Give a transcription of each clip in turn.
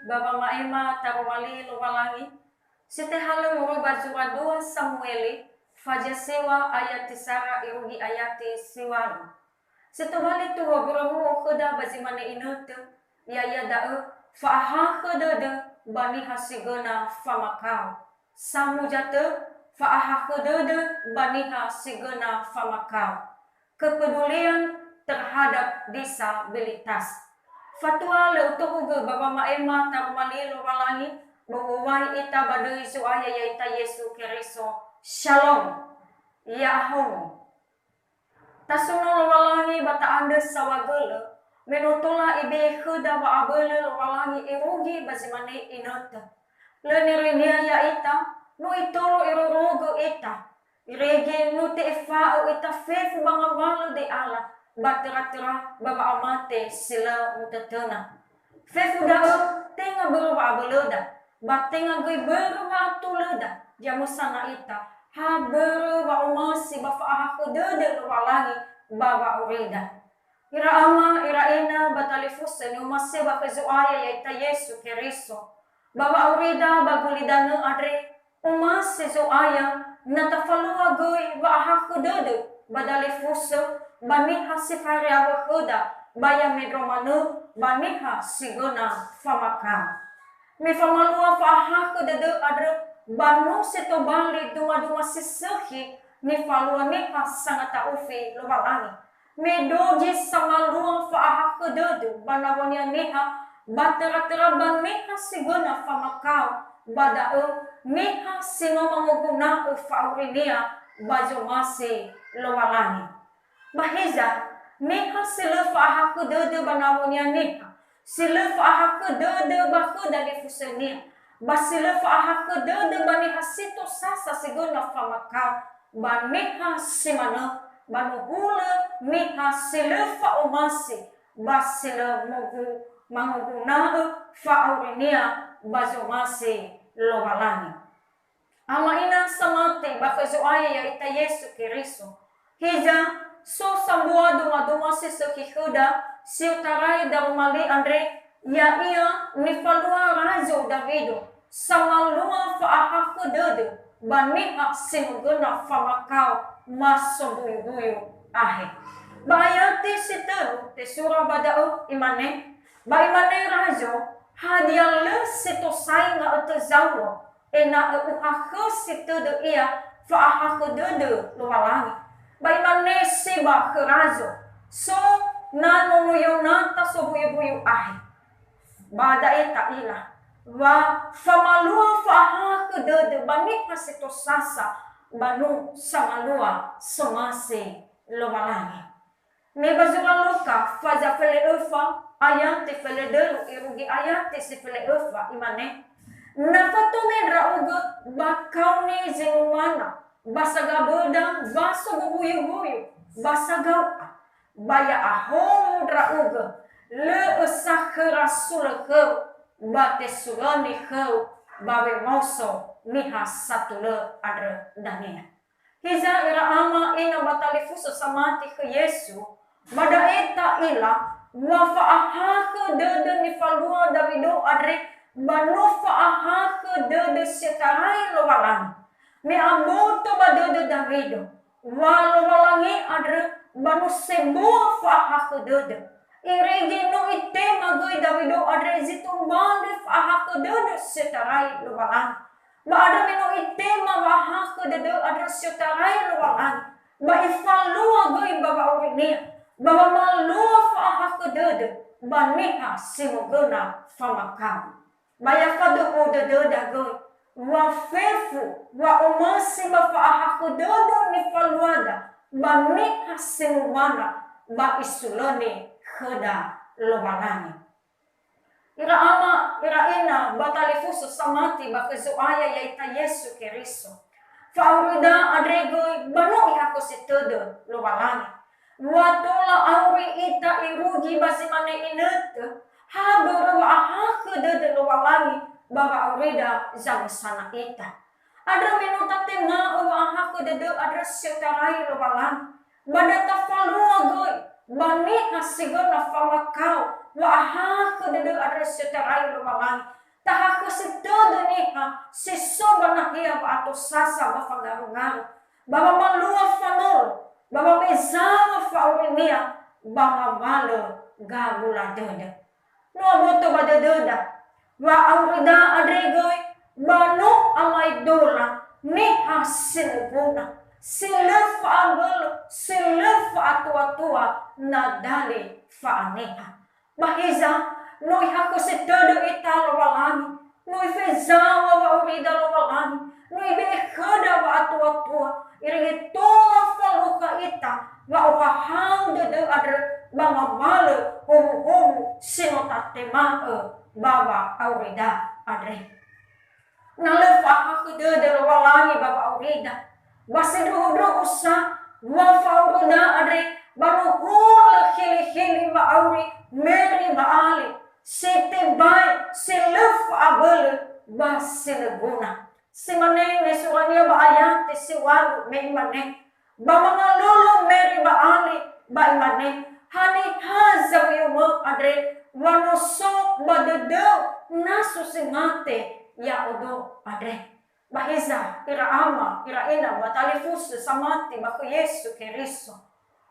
baba maema tarumali lumalangi. Site halu muruba jura 2 Samueli faja sewa ayati sara irugi ayati siwaru. Site bali tu waburamu khuda bazimane inutu ya da'u fa'aha khudada bani hasigana famakau. Samu jatuh fa'aha khudada bani hasigana famakau. Kepedulian terhadap disabilitas. Fatwa leutuhuge baba maema tarumali lumalangi bahwa ita badui suaya yaita Yesu Keriso Shalom Yahom. Tasuno lumalangi bata anda sawagele menutula ibe khuda wa abele lumalangi irugi bazimane inota. Lenirinia ya ita no itolo irurugo ita. Irege no te efao ita fefu bangamalu de Allah. Batera-tera baba amate sila mutatana. Fefu dao tenga berwa abeleda. Batenga goi berwa tuleda. Jamusana ita. Ha berwa umasi bafa aha kedede luwalangi baba urida. Ira ama ira ina batalifuse ni umase baka zuaya yaita Yesu Keriso. Baba urida bagulidana adre umase zuaya natafalua goi ba aha kedede badalifuse. Baniha sifaria wakuda baya medromanu baniha siguna famaka. Me famalua faaha kudede adre banu seto bali duma sisehi ni falua niha sangata ufi lubalangi. Me doji samalua faaha kudede banawonia niha batera-tera baniha siguna famakau badau niha sinomanguguna ufaurinia bajo masi lubalangi. Bahiza, niha sila fa'aha kudede banawonia niha. Sila fa'aha kudede bahu dari fusenia. Basila fa'aha kudede baniha sito sasa siguna famakau. Baniha simana, banuhula niha sila fa'umasi. Basila manguguna fa'aurinia bazomasi lobalani. Ama ina samate bakazuaya ya ita Yesu Keriso. Hija so sambua duma sisekihuda siutarai darumali andre ya ia nifalua razo Davido samalua fa'aha kudede baniha sinuguna famakau maso buyu ahe. Bayati siteru te surah badau imane ba imane razo hadialle sitosai nga utezawo ena uhahe sitede ia fa'aha kudede luwalangi. Baimane seba kerazo so nano yonata so buyu ahi bada eta ila wa famalua faha kedede banik pasito sasa banu samalua semase lobalangi me bazura luka faza fele ufa ayate fele delu irugi ayate se fele ufa imane nafato medra uga bakauni zinumana basaga bedang baso bubuyu basaga baya ahom drauga le usakhra sulke bate sulani khau babe moso niha satule adre dania. Hiza ira ama ina batalifuso samati ke Yesu bada eta ila wa fa'aha ke dede ni falua Davido adre banu fa'aha ke dede setarai lowalan. Me abuto badede Davido walau walangi adre banu sebuah fa'aha kedede iregi no ite magoi Davido adre zitung bande fa'aha kedede setarai luwalangi ba adre meno ite mawaha kedede adre setarai luwalangi ba ifalua goi baba urinia baba malua fa'aha kedede baniha simuguna famakam baya fadu udede goi wa fefu wa umasi bafa'aha kudede ni faluada ba niha sinuwana ba isulone kheda lobalani. Ira ama ira ina batalifuso samati bakazuaya yaita Yesu Keriso faurida adrego banu ihako sitede lobalani watola auri ita irugi basimane inete haburu aha kudede lobalani baba aurida zamusana ita. Adra minuta tena aha kudede adra setarai lobalan. Badata falua goi bani hasigona famakau wa aha kudede adra setarai lobalan. Taha si todo niha, si soba na hiya ba ato sasa ba fagaru-garu. Baba malua fanol, baba bezama faurinia, baba malo gabula dada. No aboto ba dada, wa aurida adregoy, bano amay dola, niha sinuguna. Silef agol, silef atua-tua, nadali faaniha. Bahiza, noi hako se todo italo walani, noi fezawa wa urida lo walani, noi bekhada wa atua-tua, iringi tola faluka ita, wa uhahau de adre, banga male, homu sinota tema bawa aurida adre. Nalefa hako de lo walani bawa aurida, basi doho usa, wa faurida adre, baru hula hili wa auri, meri baali, sete bai, selef abel, basilaguna. Si maneng nesurania ba ayat, si walu me maneng, ba mga lolo meri baali, ba maneng, hani hazaw yumo adre, wanoso badede, naso singate, ya odo adre. Bahiza, ira ama, ira ina, batalifus samati, baku Yesu Keriso.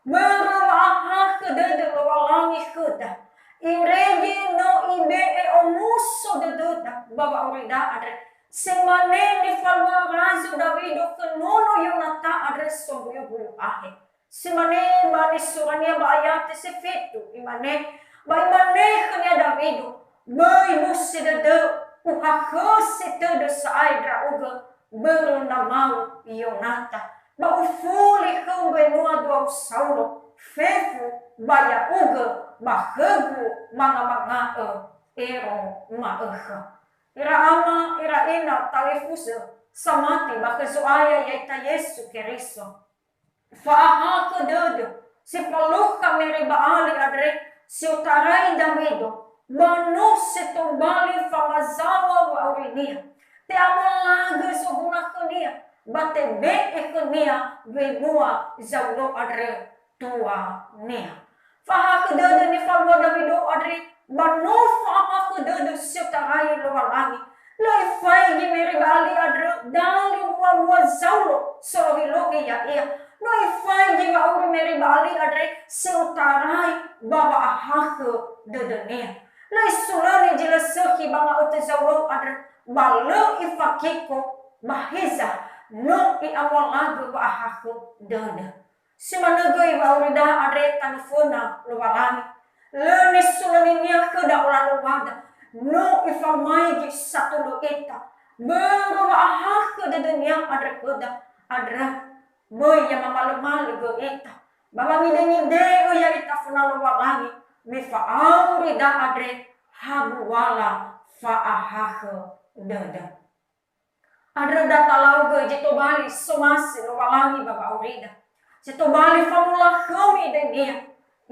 Berwahah kedede walangi kuda. Iregi no ibe omuso deduda baba urida adre. Semane ni falwa razu Davido kenono yonata adre sobuyo bulu ahe. Semane bani surania ba ayate sefitu imane. Ba imane kanya Davido. Bai musi dede. Uhakose todo saidra uga bernamau Yonata. Ba ufuli kumbe nua dua Saulo fefu baya uga bahegu manga ero maeha. Ira ama ira ina talifusa samati bakazuaya yaita Yesu Keriso. Faaha kedodo si paluka meri baali adre si utarai Davido. Mano se tombali famazawa wa aurinia. Te amolaga soguna kania. Bate be ekania venua zaulo adre tua nia. Faha kedede ni falwa Davido adre. Mano faha kedede setarai lowalangi. Lai fai gi meri bali adre. Dali wa zaulo sohilogi ya ia. Lai fai gi auri meri bali adre. Seutarai baba ahake dedenia. Lai sulani jelas seki banga utezaulo adre balu ifakiko bahiza no i awal lagu wa ahaku dada. Simanagay wa urida adre tanufuna luwalani. Lani sulani niya kada ulan luwada no ifamaigi satu ita. Baru wa ahaku dada niya adre kuda adre boy yang mamalu-malu go ita. Baba ngide-ngide ya ita funa luwalani. Mifa aurida adre habuwala fa'ahahe dada. Adre data lauge jito bali somasi luwalangi baba aurida. Jito bali famula kami denia.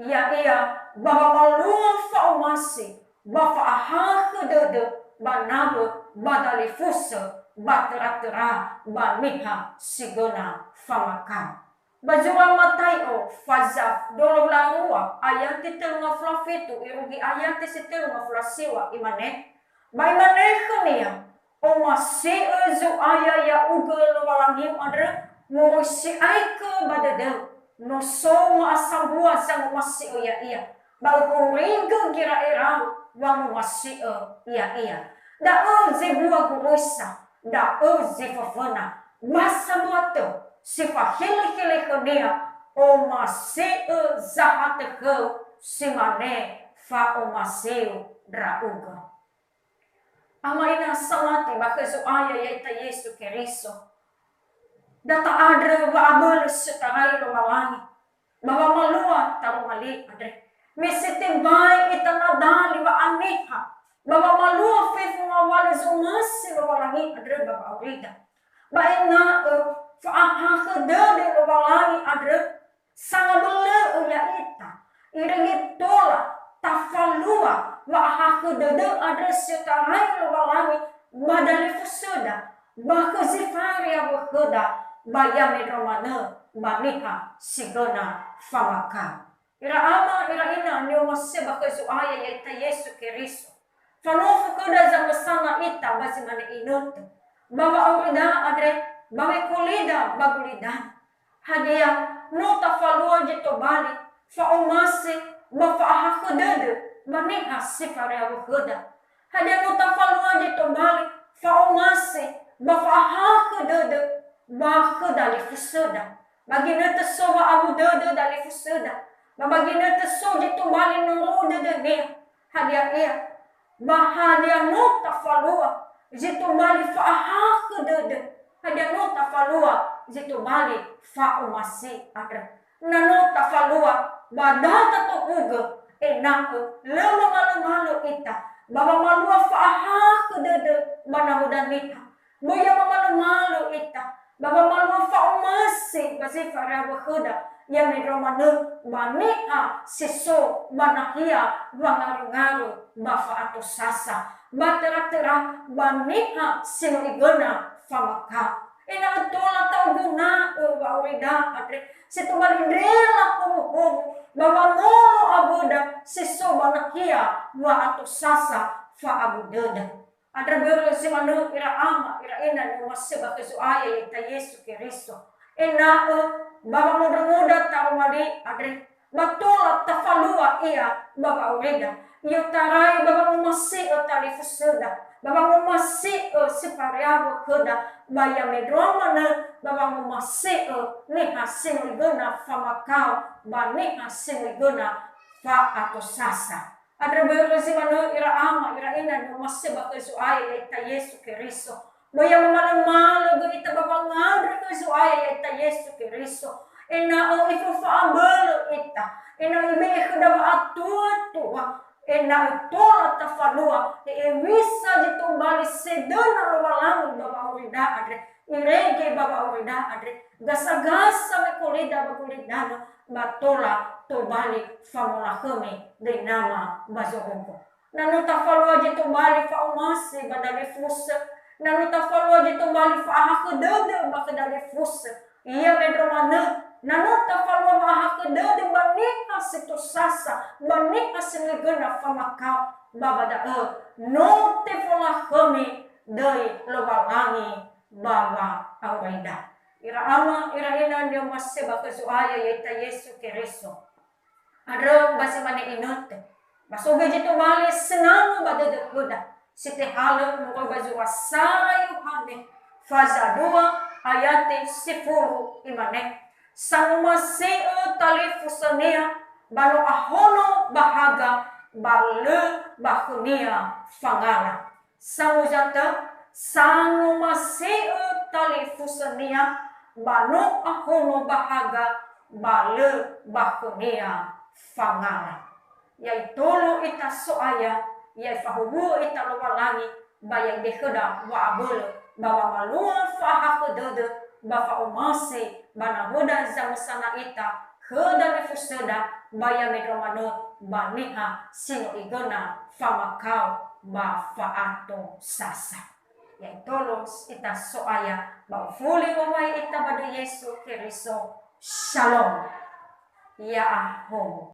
Iya baba malua fa'umasi. Ba fa'ahahe dada. Ba nabe badali fusa. Ba tera-tera ba miha sigona famakam. Bajura matayo fazaf dolong larua ayat titel nga flafitu irugi ayat titel nga flasiwa imane ba imane kania o masi ezu aya ya ugel walangim adre ngurusi aike badadel no so ma asambua sang masi iya ba kuringo gira erau wa masi iya da ze bua gurusa da ze fafana masa moto sifa hili kenia o maseu zahate ke simane fa o maseu drauga. Amaina salati bakazu aya yaita Yesu Keriso. Data adre wa abel setarai lo malangi. Baba malua tarumali adre. Mesitimbai itanadali wa aniha. Baba malua fefu mawale zumasi lo malangi adre baba aurida. Ba ina fa'aha kedede lo malangi adre. Sanga bele ya ita. Iringi tola tafalua wa aha kedede adre setarai lo malangi. Badali fusuda. Baka zifari ya wakeda. Bayame romane maniha sigona famaka. Ira ama ira ina nyo maseba kezu aya yaita Yesu Keriso. Fanofu kuda za sana ita basi mane inut. Baba aurida adre bawe kulida bagulida. Hadia nota falua jito bali fa umasi ba fa hakudede maniha sifare abuhuda. Hadia nota falua jito bali fa umasi ba fa hakudede ba kudali fusuda. Bagi nete soba abu dede dali fusuda. Bagi nete so jito bali nuru dede nia. Hadia ia bahadia nota falua jito bali fa hakudede. Hadia nota falua jito bali fa umasi adre. Na nota falua badata to uga enako lelo malu ita. Baba malua fa hakudede banahudan nita. Buya malu ita. Baba malua fa umasi basi farabu huda. Ya medromanu bania siso banahia bangaru-ngaru bafa atau sasa batera-tera bania sinigona famaka ina tola tau guna baurida atre situ balindela kumu baba mo abuda siso banahia wa atau sasa fa abudada atre bero simanu ira ama ira ina no maseba kesu aya ita Yesu Kristo ina baba muda-muda tarumali adre batola tafalua ia baba ureda iyo tarai baba mumasi tali fusuda baba mumasi sipariabu kuda baya medroma na baba mumasi ni hasin liguna famakau ba ni hasin liguna fa atau sasa adre bero simanu ira ama ira ina no maseba kesu aya ita Yesu Kristo baya malu-malu ita baba ngadre kesu aya ita Yesu Kristo ina o ifufa abelo ita ina ibe kedaba atua ina tola tafalua wisa ditumbali sedana robalangu baba urida adre irege baba urida adre gasa-gasa mekulida bakulidana batola tobali famula keme de nama bazohoko nanu tafalua ditumbali fa umasi badali fusa nanu tafalua ditumbali fa hakudede bakadali fusa iya medromana nanota falwa mahakadede banika situ sasa banika sinigena famakau babada note fola kami dari lobalangi baba aurida ira ama ira ina dia maseba kesuaya yaitu Yesu Kristo adro basi mane inote basoge jitu bali senang badade kuda site halu mukol baju wasara Yohane faza 2 ayat 10 imane sang masih tali fusania balu ahono bahaga balu bakunia fangala samujata sang masih tali fusania balu ahono bahaga balu bakunia fangala yaitu lu ita soaya yai fahubu ita luwalangi bayang deheda wa abul bawa malua fahakedede bafa umasi bana huda zamusana ita heda mefuseda baya medromano baniha sino igona famakau bafa ato sasa yaitu ita soaya baufuli wawai ita badu Yesu Kristo shalom ya ahom.